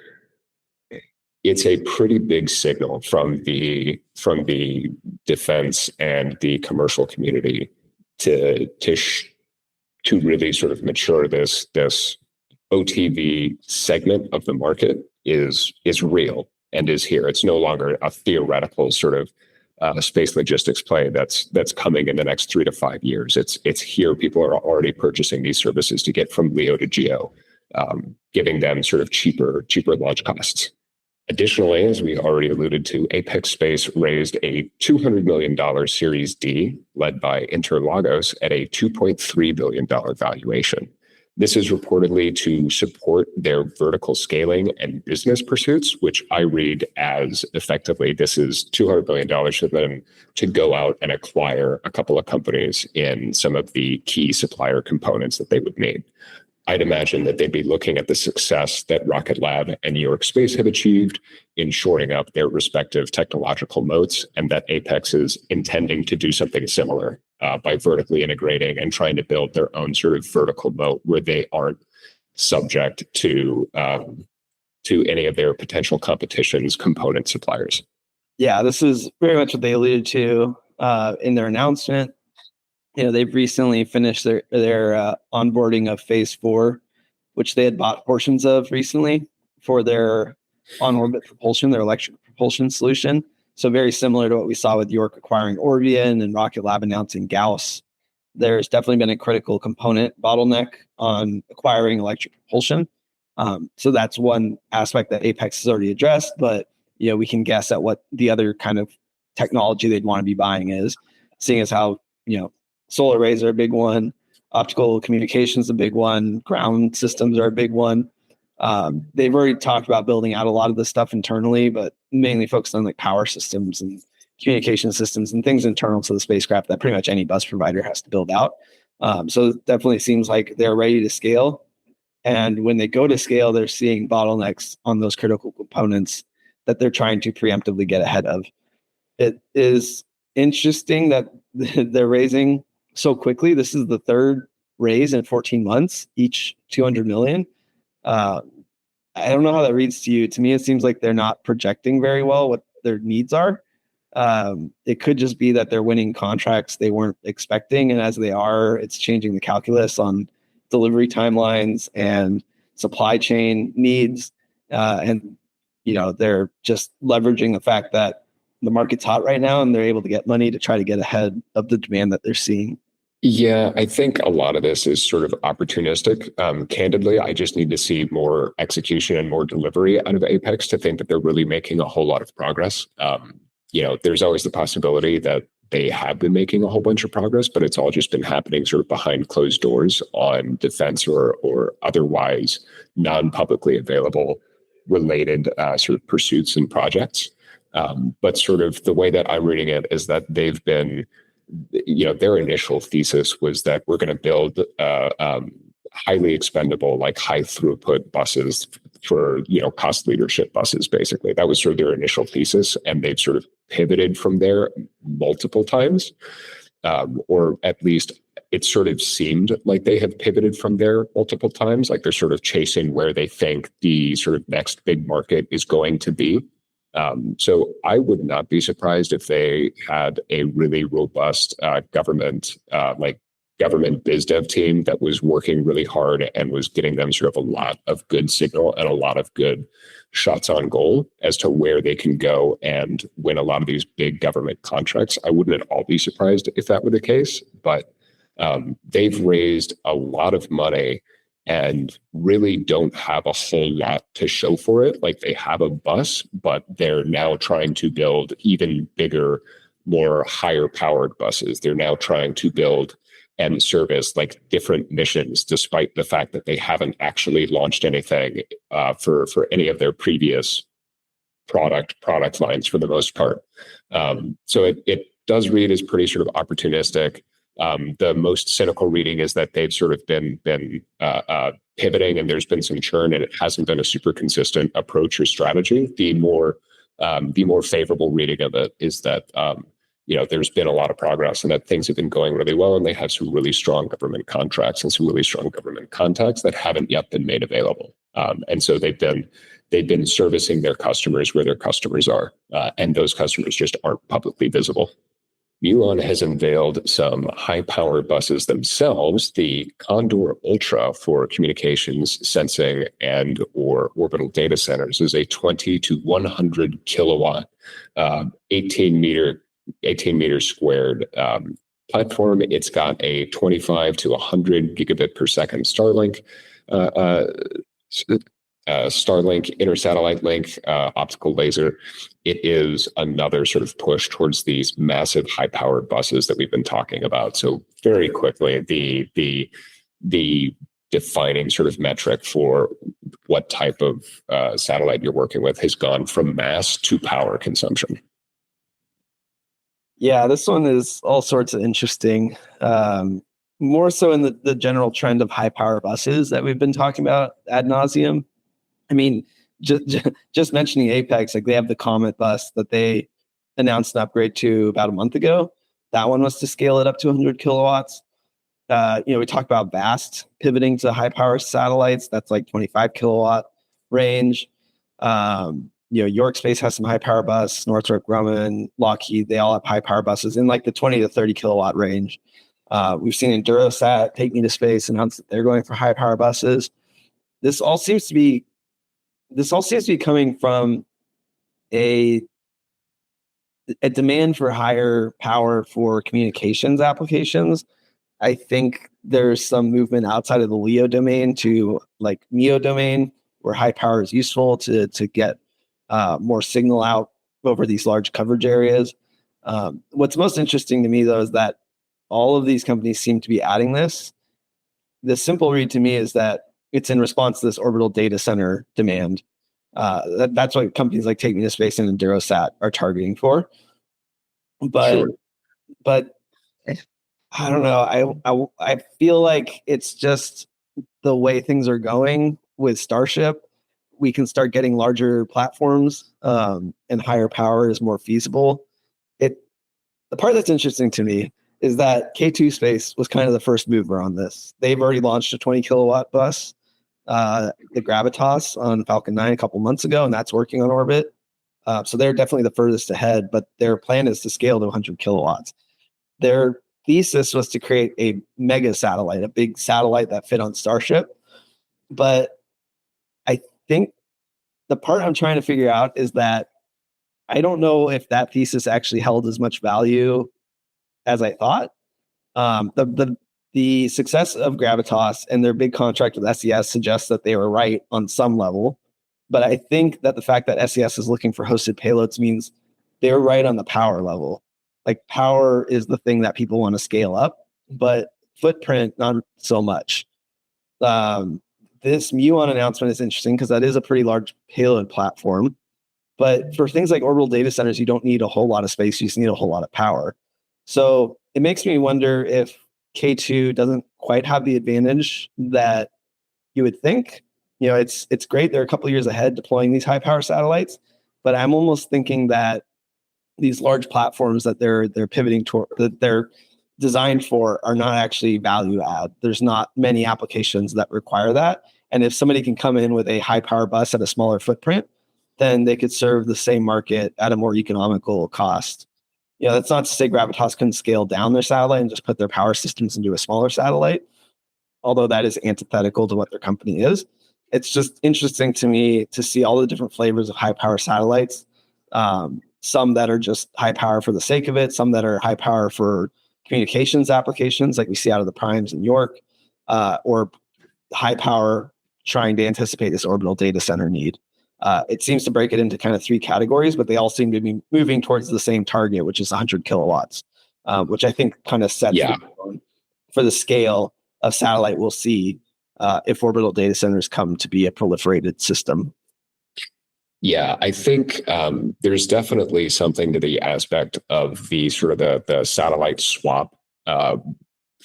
a pretty big signal from the defense and the commercial community to really sort of mature this OTV segment of the market is real and is here. It's no longer a theoretical sort of space logistics play that's coming in the next 3 to 5 years. It's here. People are already purchasing these services to get from LEO to GEO, giving them sort of cheaper launch costs. Additionally, as we already alluded to, Apex Space raised a $200 million Series D led by Interlagos at a $2.3 billion valuation. This is reportedly to support their vertical scaling and business pursuits, which I read as effectively this is $200 million for them to go out and acquire a couple of companies in some of the key supplier components that they would need. I'd imagine that they'd be looking at the success that Rocket Lab and New York Space have achieved in shoring up their respective technological moats, and that Apex is intending to do something similar by vertically integrating and trying to build their own sort of vertical moat where they aren't subject to any of their potential competition's component suppliers. Yeah, this is very much what they alluded to in their announcement. They've recently finished their onboarding of Phase 4, which they had bought portions of recently for their on-orbit propulsion, their electric propulsion solution. So very similar to what we saw with York acquiring Orbion and Rocket Lab announcing Gauss. There's definitely been a critical component bottleneck on acquiring electric propulsion. So that's one aspect that Apex has already addressed, but we can guess at what the other kind of technology they'd want to be buying is, seeing as how, solar arrays are a big one, optical communications a big one, ground systems are a big one. They've already talked about building out a lot of this stuff internally, but mainly focused on like power systems and communication systems and things internal to the spacecraft that pretty much any bus provider has to build out. So it definitely seems like they're ready to scale. And when they go to scale, they're seeing bottlenecks on those critical components that they're trying to preemptively get ahead of. It is interesting that they're raising so quickly. This is the third raise in 14 months, each $200 million. I don't know how that reads to you. To me, it seems like they're not projecting very well what their needs are. It could just be that they're winning contracts they weren't expecting. And as they are, it's changing the calculus on delivery timelines and supply chain needs. And they're just leveraging the fact that the market's hot right now and they're able to get money to try to get ahead of the demand that they're seeing. Yeah, I think a lot of this is sort of opportunistic. Candidly, I just need to see more execution and more delivery out of Apex to think that they're really making a whole lot of progress. There's always the possibility that they have been making a whole bunch of progress, but it's all just been happening sort of behind closed doors on defense or otherwise non-publicly available related sort of pursuits and projects. But sort of the way that I'm reading it is that they've been, their initial thesis was that we're going to build highly expendable, like high throughput buses for, cost leadership buses, basically. That was sort of their initial thesis. And they've sort of pivoted from there multiple times, or at least it sort of seemed like they have pivoted from there multiple times. Like they're sort of chasing where they think the sort of next big market is going to be. So I would not be surprised if they had a really robust government biz dev team that was working really hard and was getting them sort of a lot of good signal and a lot of good shots on goal as to where they can go and win a lot of these big government contracts. I wouldn't at all be surprised if that were the case, but they've raised a lot of money and really don't have a whole lot to show for it. Like they have a bus, but they're now trying to build even bigger, more higher powered buses. They're now trying to build and service like different missions, despite the fact that they haven't actually launched anything for any of their previous product lines for the most part. So it does read as pretty sort of opportunistic. The most cynical reading is that they've sort of been pivoting and there's been some churn and it hasn't been a super consistent approach or strategy. The more favorable reading of it is that there's been a lot of progress and that things have been going really well, and they have some really strong government contracts and some really strong government contacts that haven't yet been made available. And so they've been servicing their customers where their customers are, and those customers just aren't publicly visible. Muon has unveiled some high-power buses themselves. The Condor Ultra for communications, sensing, and or orbital data centers is a 20 to 100 kilowatt, 18 meter squared platform. It's got a 25 to 100 gigabit per second Starlink intersatellite link, optical laser. It is another sort of push towards these massive high-powered buses that we've been talking about. So very quickly, the defining sort of metric for what type of satellite you're working with has gone from mass to power consumption. Yeah, this one is all sorts of interesting. More so in the general trend of high-power buses that we've been talking about ad nauseum. I mean, just mentioning Apex, like they have the Comet bus that they announced an upgrade to about a month ago. That one was to scale it up to 100 kilowatts. We talked about VAST pivoting to high power satellites. That's like 25 kilowatt range. York Space has some high power bus. Northrop Grumman, Lockheed, they all have high power buses in like the 20 to 30 kilowatt range. We've seen Endurosat, Take Me to Space, announce that they're going for high power buses. This all seems to be coming from a demand for higher power for communications applications. I think there's some movement outside of the LEO domain to like MEO domain, where high power is useful to get more signal out over these large coverage areas. What's most interesting to me, though, is that all of these companies seem to be adding this. The simple read to me is that it's in response to this orbital data center demand. That's what companies like Take Me to Space and Endurosat are targeting for. But I don't know. I feel like it's just the way things are going with Starship. We can start getting larger platforms, and higher power is more feasible. The part that's interesting to me is that K2 Space was kind of the first mover on this. They've already launched a 20 kilowatt bus, the Gravitas, on Falcon 9 a couple months ago, and that's working on orbit. So they're definitely the furthest ahead, but their plan is to scale to 100 kilowatts. Their thesis was to create a mega satellite, a big satellite that fit on Starship. But I think the part I'm trying to figure out is that I don't know if that thesis actually held as much value as I thought. The success of Gravitas and their big contract with SES suggests that they were right on some level. But I think that the fact that SES is looking for hosted payloads means they're right on the power level. Like, power is the thing that people want to scale up, but footprint, not so much. This Muon announcement is interesting because that is a pretty large payload platform. But for things like orbital data centers, you don't need a whole lot of space. You just need a whole lot of power. So it makes me wonder if K2 doesn't quite have the advantage that you would think. It's great. They're a couple of years ahead deploying these high power satellites, but I'm almost thinking that these large platforms that they're pivoting toward, that they're designed for, are not actually value add. There's not many applications that require that. And if somebody can come in with a high power bus at a smaller footprint, then they could serve the same market at a more economical cost. That's not to say Gravitas couldn't scale down their satellite and just put their power systems into a smaller satellite, although that is antithetical to what their company is. It's just interesting to me to see all the different flavors of high power satellites. Some that are just high power for the sake of it, some that are high power for communications applications like we see out of the primes in York, or high power trying to anticipate this orbital data center need. It seems to break it into kind of three categories, but they all seem to be moving towards the same target, which is 100 kilowatts, which I think kind of sets the tone for the scale of satellite we'll see if orbital data centers come to be a proliferated system. Yeah, I think there's definitely something to the aspect of the sort of the satellite swap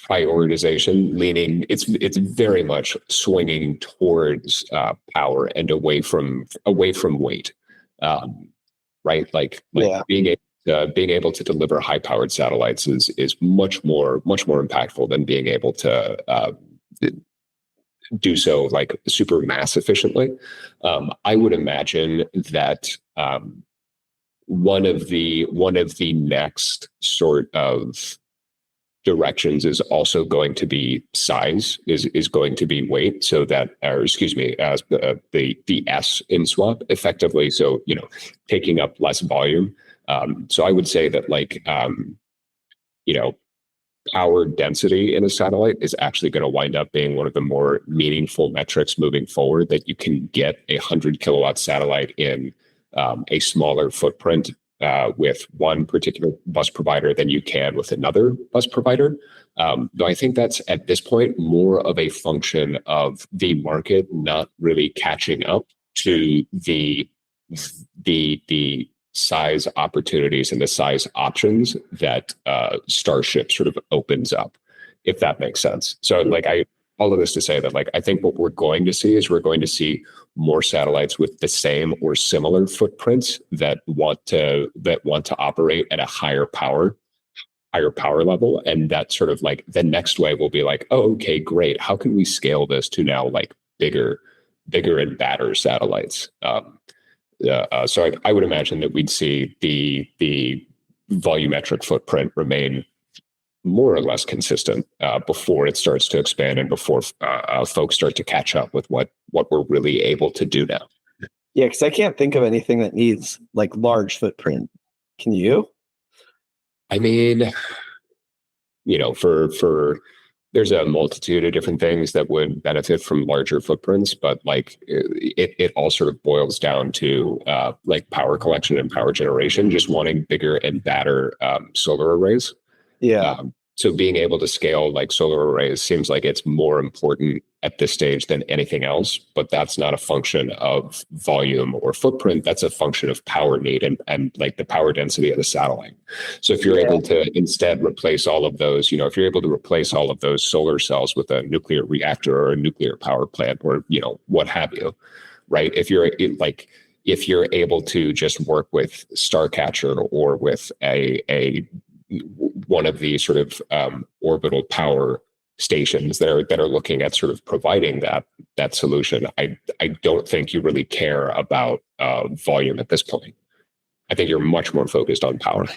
prioritization leaning. It's very much swinging towards power and away from weight, right? Like being able being able to deliver high-powered satellites is much more impactful than being able to do so like super mass efficiently. I would imagine that one of the next sort of directions is also going to be size, is going to be weight, so that, or excuse me, the S in swap effectively. So, taking up less volume. So I would say that power density in a satellite is actually going to wind up being one of the more meaningful metrics moving forward, that you can get a 100 kilowatt satellite in a smaller footprint with one particular bus provider than you can with another bus provider. Though I think that's at this point more of a function of the market not really catching up to the size opportunities and the size options that Starship sort of opens up, if that makes sense. So all of this to say that I think what we're going to see is we're going to see more satellites with the same or similar footprints that want to operate at a higher power level. And that sort of the next wave will be oh, okay, great. How can we scale this to now bigger and badder satellites? So I would imagine that we'd see the volumetric footprint remain more or less consistent before it starts to expand and before folks start to catch up with what we're really able to do now. Yeah, because I can't think of anything that needs large footprint. Can you? I mean, for there's a multitude of different things that would benefit from larger footprints, but it all sort of boils down to power collection and power generation, just wanting bigger and badder solar arrays. Yeah. So being able to scale solar arrays seems like it's more important at this stage than anything else, but that's not a function of volume or footprint. That's a function of power need and the power density of the satellite. So if you're able to instead replace all of those, if you're able to replace all of those solar cells with a nuclear reactor or a nuclear power plant or, what have you, right? If you're able to just work with Starcatcher or with a one of the sort of orbital power stations that are looking at sort of providing that solution, I don't think you really care about volume at this point. I think you're much more focused on power.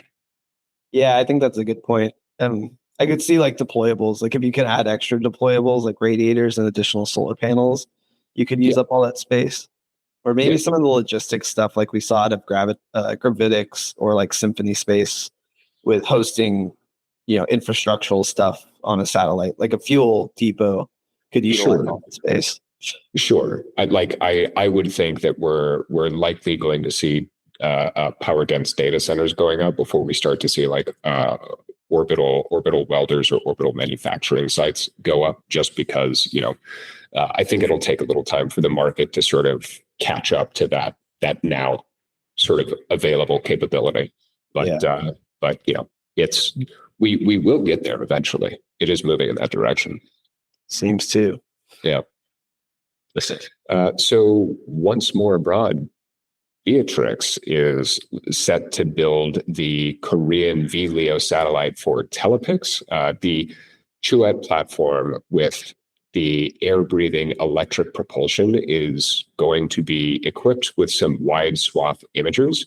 Yeah, I think that's a good point. I could see deployables, if you can add extra deployables like radiators and additional solar panels, you could use up all that space. Or maybe some of the logistics stuff we saw out of Gravitics or Symphony Space, with hosting, infrastructural stuff on a satellite, like a fuel depot could utilize all that space. Sure. I would think that we're likely going to see power dense data centers going up before we start to see orbital welders or orbital manufacturing sites go up, just because, I think it'll take a little time for the market to sort of catch up to that now sort of available capability. But it's we will get there eventually. It is moving in that direction. Seems to. Yeah. Listen. So once more abroad, Beatrix is set to build the Korean VLEO satellite for Telepix, the Chouette platform with the air-breathing electric propulsion is going to be equipped with some wide swath imagers.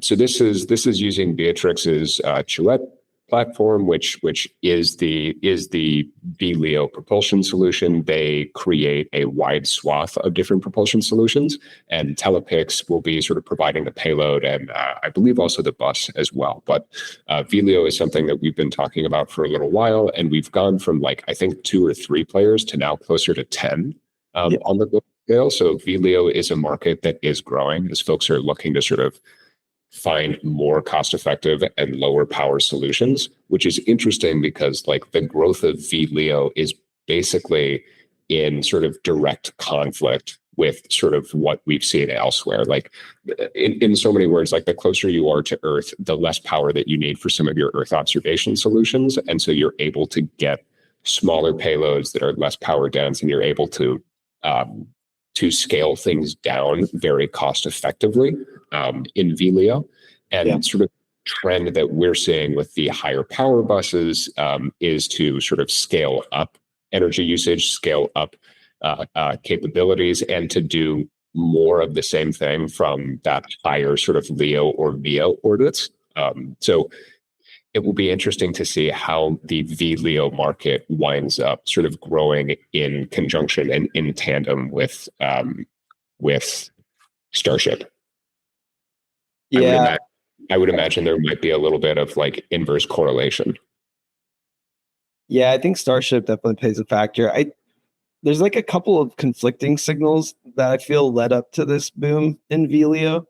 So this is using Beatrix's Chouette platform, which is the VLEO propulsion solution. They create a wide swath of different propulsion solutions, and Telepix will be sort of providing the payload and I believe also the bus as well. But VLEO is something that we've been talking about for a little while, and we've gone from I think 2 or 3 players to now closer to 10 on the global scale. So VLEO is a market that is growing as folks are looking to sort of find more cost-effective and lower power solutions, which is interesting because the growth of VLEO is basically in sort of direct conflict with sort of what we've seen elsewhere. In so many words, the closer you are to Earth, the less power that you need for some of your Earth observation solutions. And so you're able to get smaller payloads that are less power dense, and you're able to scale things down very cost effectively in VLEO. And sort of trend that we're seeing with the higher power buses is to sort of scale up energy usage, scale up capabilities, and to do more of the same thing from that higher sort of LEO or VEO orbits. So it will be interesting to see how the VLEO market winds up sort of growing in conjunction and in tandem with Starship. Yeah, I would imagine there might be a little bit of like inverse correlation. yeah, I think Starship definitely plays a factor. There's like a couple of conflicting signals that I feel led up to this boom in VLEO.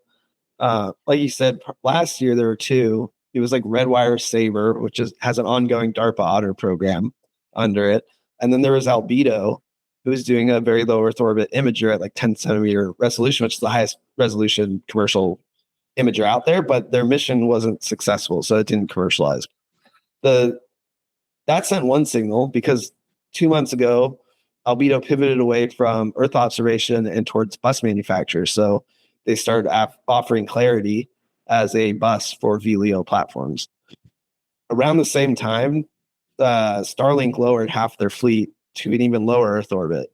Like you said, last year there were two. It was like Redwire Sabre, which has an ongoing DARPA Otter program under it. And then there was Albedo, who's doing a very low Earth orbit imager at like 10 centimeter resolution, which is the highest resolution commercial imager out there, but their mission wasn't successful, so it didn't commercialize. That sent one signal because 2 months ago, Albedo pivoted away from Earth observation and towards bus manufacture. So they started offering Clarity as a bus for VLEO platforms. Around the same time, Starlink lowered half their fleet to an even lower Earth orbit.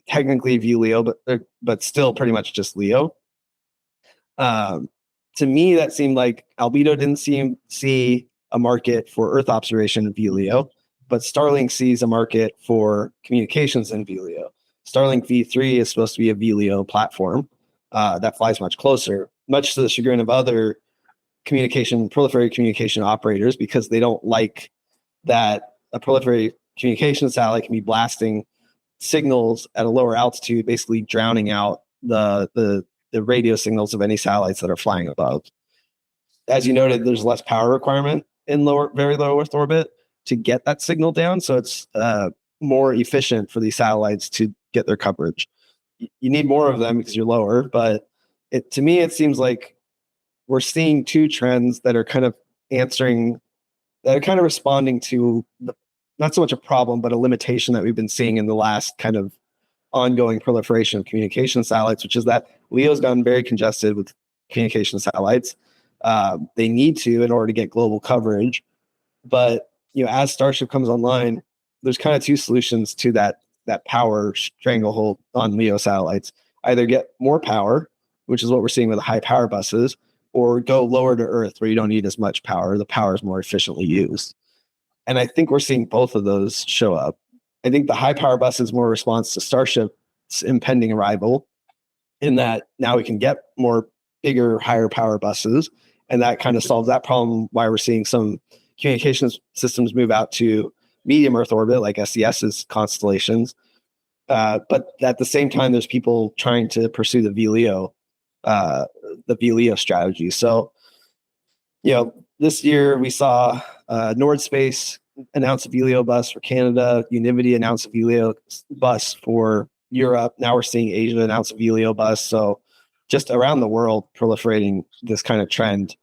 Technically VLEO, but still pretty much just LEO. To me, that seemed like Albedo didn't see a market for Earth observation in VLEO, but Starlink sees a market for communications in VLEO. Starlink V3 is supposed to be a VLEO platform that flies much closer, much to the chagrin of other proliferary communication operators, because they don't like that a proliferary communication satellite can be blasting signals at a lower altitude, basically drowning out the radio signals of any satellites that are flying above. As you noted, there's less power requirement in very low Earth orbit to get that signal down, so it's more efficient for these satellites to get their coverage. You need more of them because you're lower, but to me, it seems like we're seeing two trends that are kind of responding to not so much a problem, but a limitation that we've been seeing in the last kind of ongoing proliferation of communication satellites, which is that LEO's gotten very congested with communication satellites. They need to in order to get global coverage. But as Starship comes online, there's kind of two solutions to that power stranglehold on LEO satellites. Either get more power, which is what we're seeing with the high power buses, or go lower to Earth where you don't need as much power. The power is more efficiently used. And I think we're seeing both of those show up. I think the high power bus is more a response to Starship's impending arrival, in that now we can get more bigger, higher power buses. And that kind of solves that problem, why we're seeing some communications systems move out to medium Earth orbit, like SES's constellations. But at the same time, there's people trying to pursue the VLEO strategy. So, this year we saw Nordspace announce a VLEO bus for Canada. Univity announced a VLEO bus for Europe. Now we're seeing Asia announce a VLEO bus. So just around the world, proliferating this kind of trend.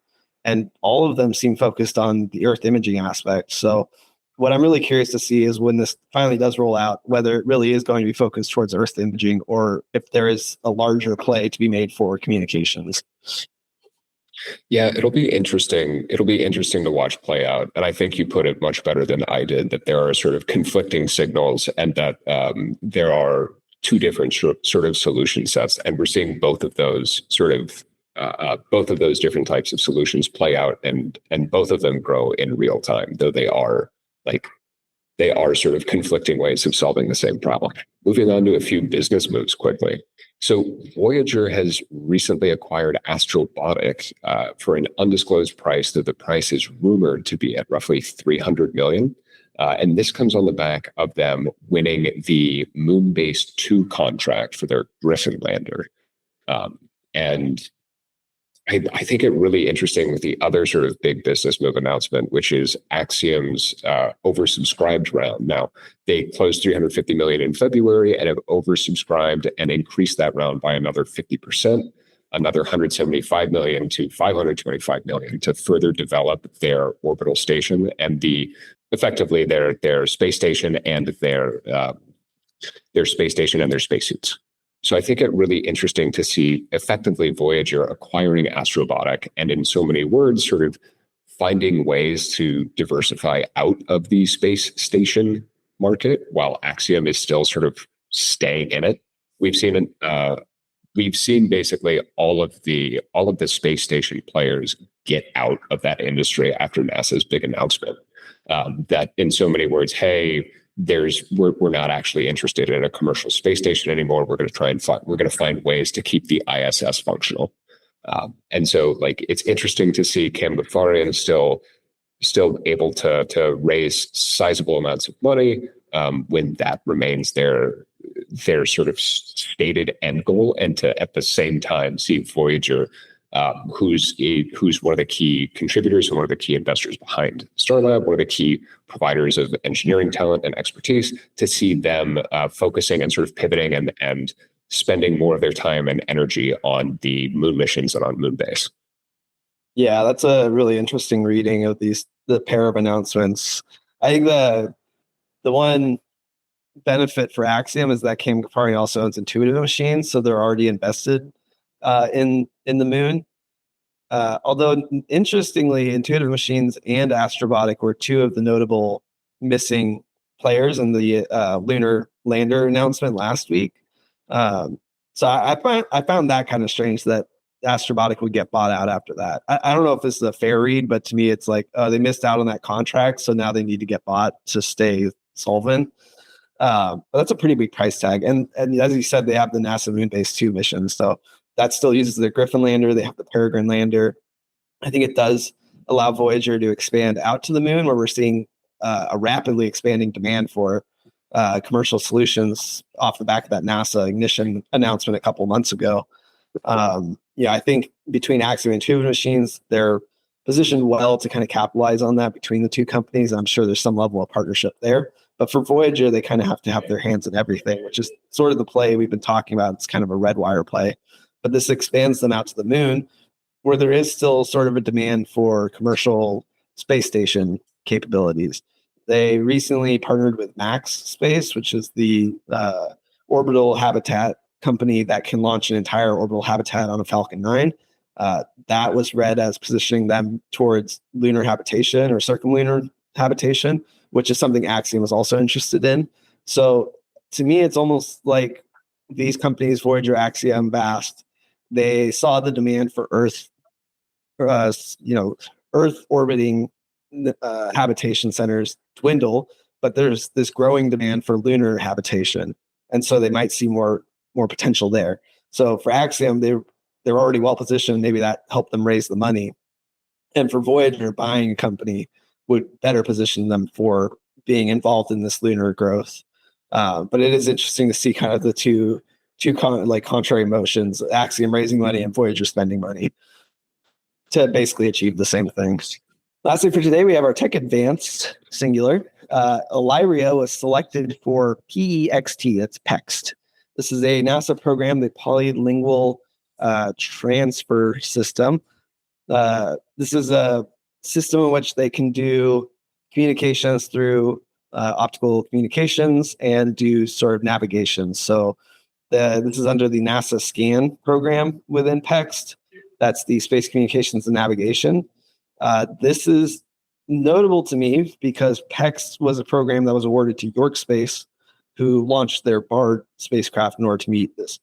And all of them seem focused on the Earth imaging aspect. So what I'm really curious to see is when this finally does roll out, whether it really is going to be focused towards Earth imaging or if there is a larger play to be made for communications. Yeah, it'll be interesting. It'll be interesting to watch play out. And I think you put it much better than I did, that there are sort of conflicting signals and that there are two different sort of solution sets. And we're seeing both of those both of those different types of solutions play out and both of them grow in real time, though they are sort of conflicting ways of solving the same problem. Moving on to a few business moves quickly. So Voyager has recently acquired Astrobotic for an undisclosed price, though the price is rumored to be at roughly $300 million. And this comes on the back of them winning the Moonbase 2 contract for their Griffin lander. And I think it really interesting with the other sort of big business move announcement, which is Axiom's oversubscribed round. Now, they closed $350 million in February and have oversubscribed and increased that round by another 50%, another $175 million to $525 million to further develop their orbital station and effectively their space station and their spacesuits. So I think it's really interesting to see effectively Voyager acquiring Astrobotic and in so many words, sort of finding ways to diversify out of the space station market while Axiom is still sort of staying in it. We've seen basically all of the space station players get out of that industry after NASA's big announcement. That in so many words, hey, we're not actually interested in a commercial space station anymore. We're going to find ways to keep the ISS functional. And so like it's interesting to see Cam Ghaffarian still able to raise sizable amounts of money when that remains their sort of stated end goal, and to at the same time see Voyager, who's one of the key contributors and one of the key investors behind Starlab, one of the key providers of engineering talent and expertise, to see them focusing and sort of pivoting and spending more of their time and energy on the moon missions and on Moonbase. Yeah, that's a really interesting reading of the pair of announcements. I think the one benefit for Axiom is that Cam Ghaffarian also owns Intuitive Machines, so they're already invested in the moon. Although interestingly, Intuitive Machines and Astrobotic were two of the notable missing players in the lunar lander announcement last week. So I found that kind of strange that Astrobotic would get bought out after that. I don't know if this is a fair read, but to me, it's like, oh, they missed out on that contract, so now they need to get bought to stay solvent. But that's a pretty big price tag. And as you said, they have the NASA Moonbase 2 mission. So that still uses the Griffin lander. They have the Peregrine lander. I think it does allow Voyager to expand out to the moon, where we're seeing a rapidly expanding demand for commercial solutions off the back of that NASA ignition announcement a couple months ago. I think between Axiom and Intuitive Machines, they're positioned well to kind of capitalize on that between the two companies. I'm sure there's some level of partnership there. But for Voyager, they kind of have to have their hands in everything, which is sort of the play we've been talking about. It's kind of a red wire play. But this expands them out to the moon, where there is still sort of a demand for commercial space station capabilities. They recently partnered with Max Space, which is the orbital habitat company that can launch an entire orbital habitat on a Falcon 9. That was read as positioning them towards lunar habitation or circumlunar habitation, which is something Axiom was also interested in. So to me, it's almost like these companies, Voyager, Axiom, Vast, they saw the demand for Earth orbiting habitation centers dwindle, but there's this growing demand for lunar habitation, and so they might see more potential there. So for Axiom, they're already well positioned. Maybe that helped them raise the money, and for Voyager, buying a company would better position them for being involved in this lunar growth. But it is interesting to see kind of the two contrary motions: Axiom raising money and Voyager spending money to basically achieve the same things. Lastly, for today, we have our Tech Advanced singular. Illyria was selected for PEXT, that's PEXT. This is a NASA program, the Polylingual Transfer System. This is a system in which they can do communications through optical communications and do sort of navigation. So this is under the NASA SCAN program within PEXT. That's the Space Communications and Navigation. This is notable to me because PEXT was a program that was awarded to York Space, who launched their BARD spacecraft in order to meet this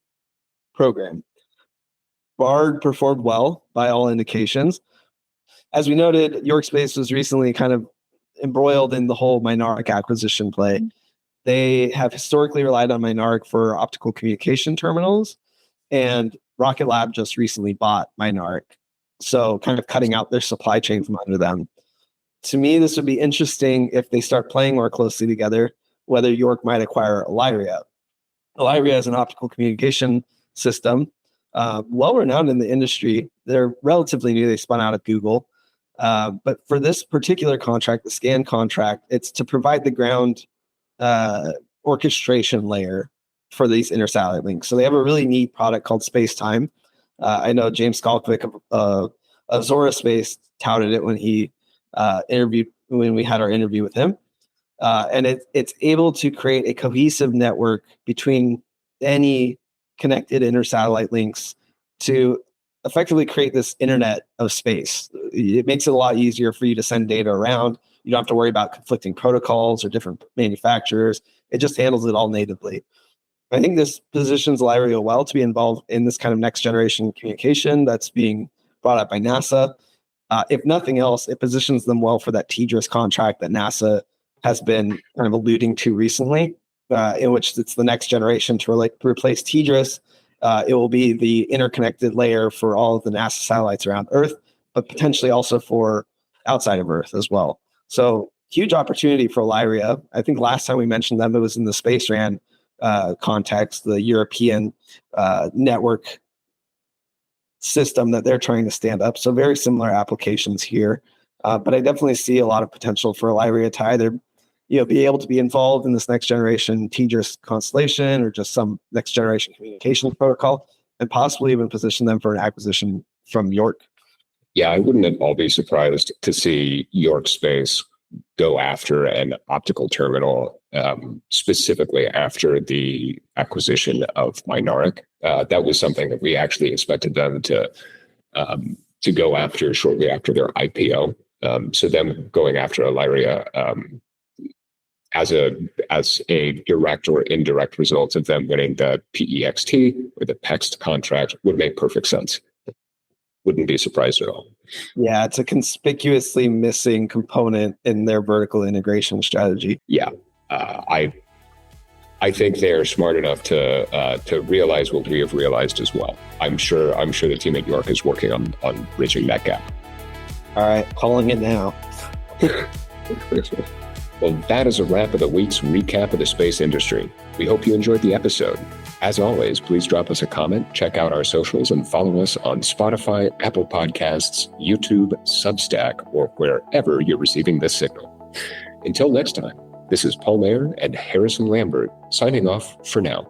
program. BARD performed well by all indications. As we noted, York Space was recently kind of embroiled in the whole Mynaric acquisition play. They have historically relied on Mynaric for optical communication terminals, and Rocket Lab just recently bought Mynaric, so kind of cutting out their supply chain from under them. To me, this would be interesting if they start playing more closely together, whether York might acquire Illyria. Illyria is an optical communication system, well-renowned in the industry. They're relatively new. They spun out of Google. But for this particular contract, the SCAN contract, it's to provide the ground orchestration layer for these intersatellite links. So they have a really neat product called Spacetime. I know James Skalkovic of Zora Space touted it when he when we had our interview with him. And it's able to create a cohesive network between any connected intersatellite links to effectively create this internet of space. It makes it a lot easier for you to send data around. You don't have to worry about conflicting protocols or different manufacturers. It just handles it all natively. I think this positions Lyria well to be involved in this kind of next generation communication that's being brought up by NASA. If nothing else, it positions them well for that TDRS contract that NASA has been kind of alluding to recently, in which it's the next generation to replace TDRS. It will be the interconnected layer for all of the NASA satellites around Earth, but potentially also for outside of Earth as well. So huge opportunity for Lyria. I think last time we mentioned them, it was in the Space RAN context, the European network system that they're trying to stand up. So very similar applications here. But I definitely see a lot of potential for Lyria to either be able to be involved in this next generation TDRS constellation or just some next generation communications protocol, and possibly even position them for an acquisition from York. Yeah, I wouldn't at all be surprised to see York Space go after an optical terminal, specifically after the acquisition of Mynaric. That was something that we actually expected them to go after shortly after their IPO. So them going after Lyria as a direct or indirect result of them winning the PEXT or the PEXT contract would make perfect sense. Wouldn't be surprised at all. Yeah, it's a conspicuously missing component in their vertical integration strategy. Yeah, I think they're smart enough to realize what we have realized as well. I'm sure the team at York is working on bridging that gap. All right, calling it now. Well, that is a wrap of the week's recap of the space industry. We hope you enjoyed the episode. As always, please drop us a comment, check out our socials, and follow us on Spotify, Apple Podcasts, YouTube, Substack, or wherever you're receiving this signal. Until next time, this is Paul Mayer and Harrison Lambert signing off for now.